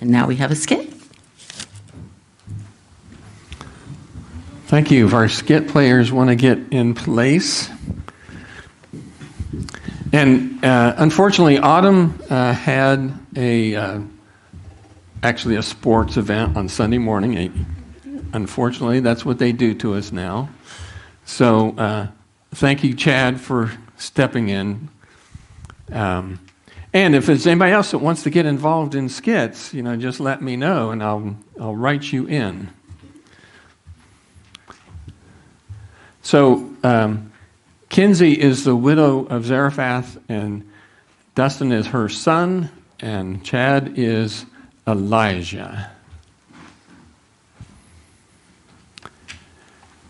And now we have a skit. Thank you. If our skit players want to get in place. And unfortunately, Autumn had actually a sports event on Sunday morning. Unfortunately, that's what they do to us now. So thank you, Chad, for stepping in. And if there's anybody else that wants to get involved in skits, just let me know, and I'll write you in. So Kinsey is the widow of Zarephath, and Dustin is her son, and Chad is Elijah.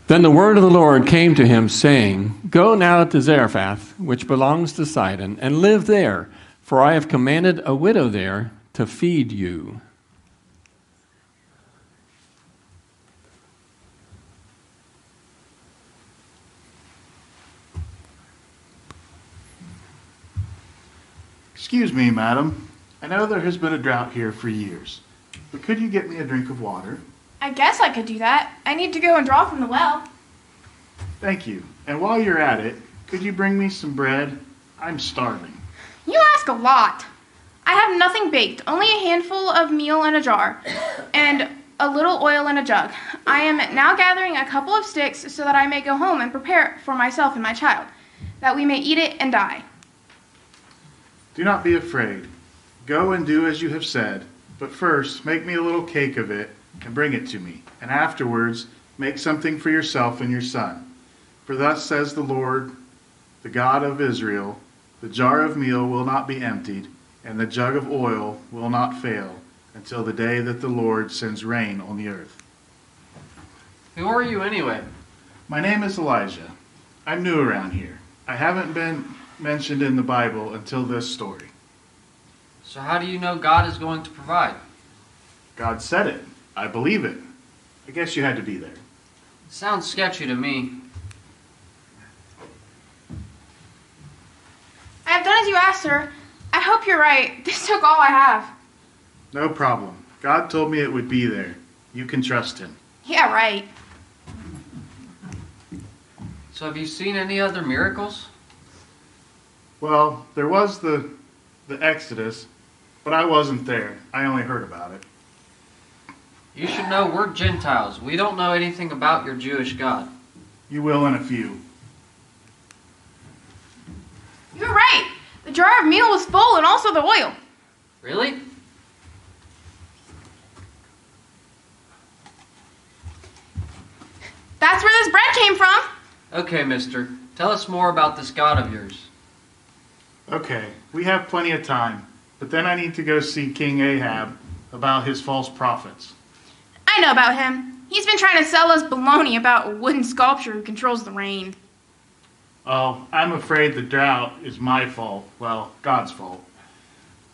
Then the word of the Lord came to him, saying, Go now to Zarephath, which belongs to Sidon, and live there, for I have commanded a widow there to feed you. Excuse me, madam. I know there has been a drought here for years, but could you get me a drink of water? I guess I could do that. I need to go and draw from the well. Thank you. And while you're at it, could you bring me some bread? I'm starving. You ask a lot. I have nothing baked, only a handful of meal in a jar, and a little oil in a jug. I am now gathering a couple of sticks so that I may go home and prepare it for myself and my child, that we may eat it and die. Do not be afraid. Go and do as you have said, but first make me a little cake of it and bring it to me, and afterwards make something for yourself and your son. For thus says the Lord, the God of Israel, the jar of meal will not be emptied, and the jug of oil will not fail, until the day that the Lord sends rain on the earth. Who are you anyway? My name is Elijah. I'm new around here. I haven't been mentioned in the Bible until this story. So how do you know God is going to provide? God said it. I believe it. I guess you had to be there. Sounds sketchy to me. I have done as you asked, sir. I hope you're right. This took all I have. No problem. God told me it would be there. You can trust him. Yeah, right. So have you seen any other miracles? Well, there was the Exodus, but I wasn't there. I only heard about it. You should know we're Gentiles. We don't know anything about your Jewish God. You will in a few. You're right. The jar of meal was full and also the oil. Really? That's where this bread came from. Okay, mister. Tell us more about this God of yours. Okay, we have plenty of time, but then I need to go see King Ahab about his false prophets. I know about him. He's been trying to sell us baloney about a wooden sculpture who controls the rain. Oh, I'm afraid the drought is my fault. Well, God's fault.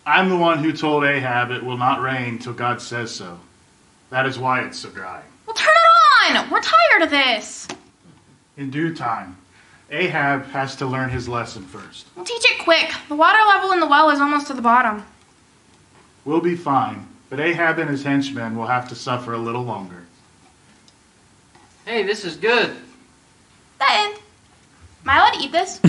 I'm the one who told Ahab it will not rain till God says so. That is why it's so dry. Well, turn it on! We're tired of this. In due time, Ahab has to learn his lesson first. We'll teach it quick. The water level in the well is almost to the bottom. We'll be fine, but Ahab and his henchmen will have to suffer a little longer. Hey, this is good. Then, am I allowed to eat this?